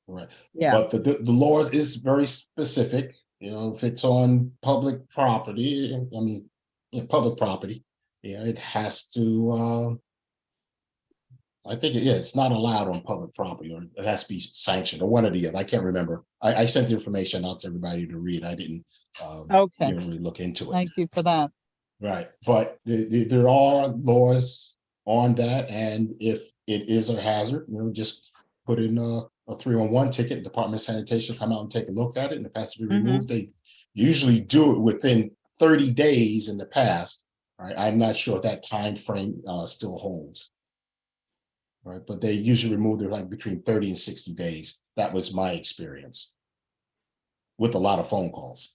Right. Yeah. But the law is very specific. If it's on public property, public property, Yeah, it has to, I think, yeah, it's not allowed on public property, or it has to be sanctioned, or one or the other. I can't remember. I sent the information out to everybody to read. I didn't, Okay. really look into it. Thank you for that. Right, but there are laws on that, and if it is a hazard, just put in a 311 ticket. Department of Sanitation come out and take a look at it, and if it has to be Mhm. removed, they usually do it within 30 days in the past. Right, I'm not sure if that time frame still holds. Right, but they usually remove it like between 30 and 60 days. That was my experience with a lot of phone calls.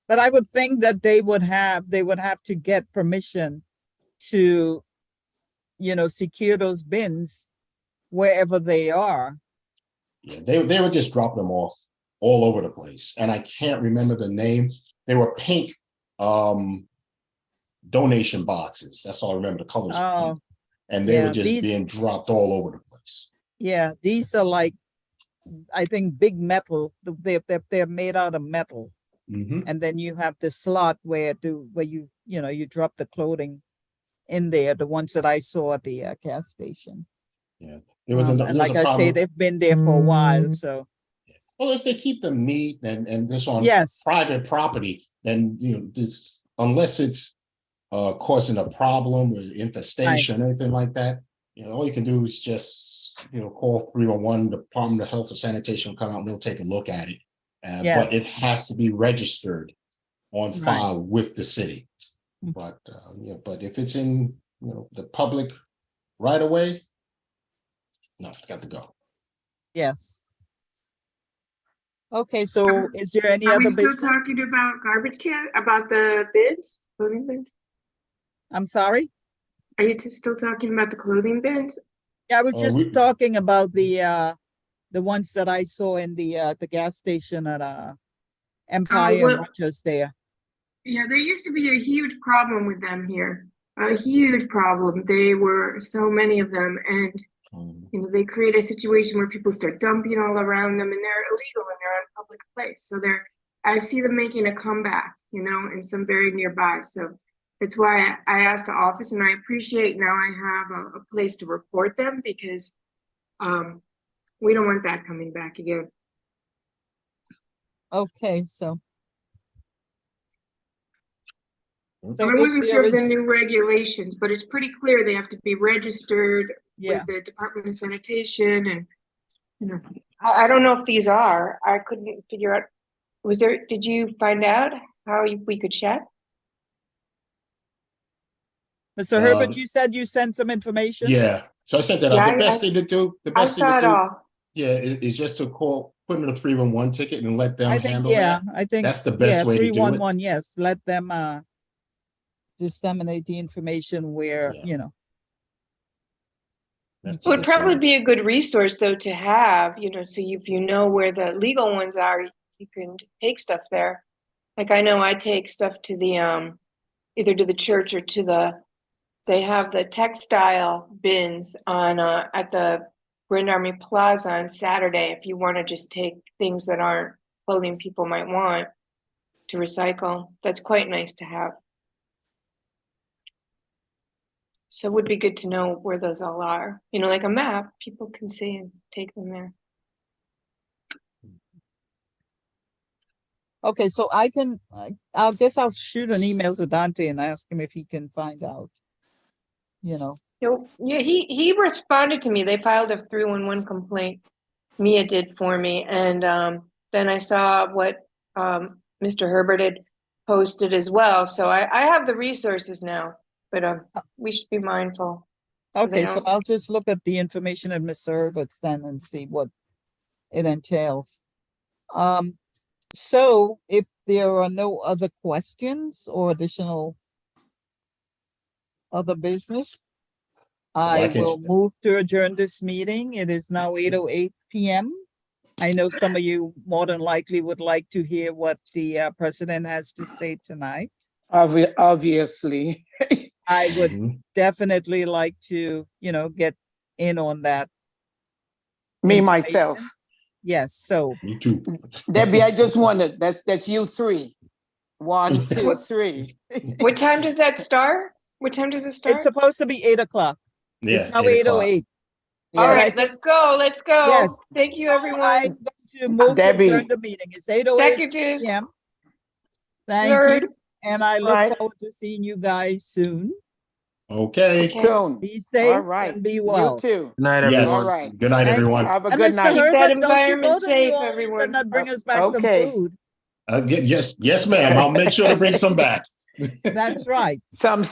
But I would think that they would have to get permission to, secure those bins wherever they are. Yeah, they would just drop them off all over the place. And I can't remember the name. They were pink donation boxes. That's all I remember. The colors were Oh, pink. And they yeah, were just these- being dropped all over the place. yeah, these are like, I think, big metal. They're made out of metal. Mhm. And then you have the slot where you you drop the clothing in there, the ones that I saw at the gas station. Yeah, there was And there was like a I say, problem. they've been there for a while, so Well, if they keep them neat and this on yes, private property, then this, unless it's causing a problem or infestation, anything like that, all you can do is just call 311, Department of Health or Sanitation will come out and they'll take a look at it. But it Yes. has to be registered on Right. file with the city. Mm. But if it's in the public right away, no, it's got to go. yes. Okay, so is there any Are we other still business? talking about garbage can, about the bins, clothing bins? I'm sorry? Are you still talking about the clothing bins? Yeah, I was just we- talking about the ones that I saw in the gas station at Empire and well- Rogers there. Yeah, there used to be a huge problem with them here. A huge problem. They were so many of them, and they create a situation where people start dumping all around them, and they're illegal and they're on public place. So I see them making a comeback, in some very nearby. So that's why I asked the office, and I appreciate now I have a place to report them, because we don't want that coming back again. Okay, so. I if wasn't there sure of the is- new regulations, but it's pretty clear they have to be registered Yeah, with the Department of Sanitation, and I don't know if these are. I couldn't figure out. Did you find out how we could check? Mr. Herbert, Um, you said you sent some information? Yeah, so I sent that Yeah, out. The I- best thing to do, I saw it all. yeah, is just to put in a 311 ticket and let them I think, handle yeah, that. I think. That's the best way to do it. 311, yes, let them disseminate the information where, Yeah. That's It the would best way. probably be a good resource though to have, so if you know where the legal ones are, you can take stuff there. Like I know I take stuff to the either to the church or they have the textile bins on at the Grand Army Plaza on Saturday if you want to just take things that aren't clothing people might want to recycle. That's quite nice to have. So it would be good to know where those all are. Like a map, people can see and take them there. Okay, so I guess I'll shoot an email to Dante and ask him if he can find out. Yeah, he responded to me. They filed a 311 complaint. Mia did for me, and then I saw what Mr. Herbert had posted as well. So I have the resources now, but we should be mindful. so they Okay, so don't- I'll just look at the information that Mr. Herbert sent and see what it entails. So if there are no other questions or additional other business, I I can- will move to adjourn this meeting. It is now 8:08 PM. I know some of you more than likely would like to hear what the president has to say tonight. Obviously. I would Mhm. definitely like to, get in on that. Me, information. myself. Yes, so Me too. Debbie, I just wanted, that's you three. 1, 2, 3. What time does that start? What time does it start? It's supposed to be 8 o'clock. Yeah, It's now 8 o'clock. 8:08. All Yes. right, let's go. Let's go. Yes. Thank you, So everyone. I'm going to move to Debbie. adjourn the meeting. It's 8:08 Seconded. p.m. Thank Third. you. And I look Right. forward to seeing you guys soon. Okay. Okay. Soon. Be All safe right. and be You well. too. Good night, Yes. everyone. All right. Good night, Thank you. everyone. Have a And good Mr. night. Keep that Herbert, don't you environment go to safe, New Orleans everyone. and not bring us back some Okay. food. Yes, ma'am. I'll make sure to bring some back. That's right. Some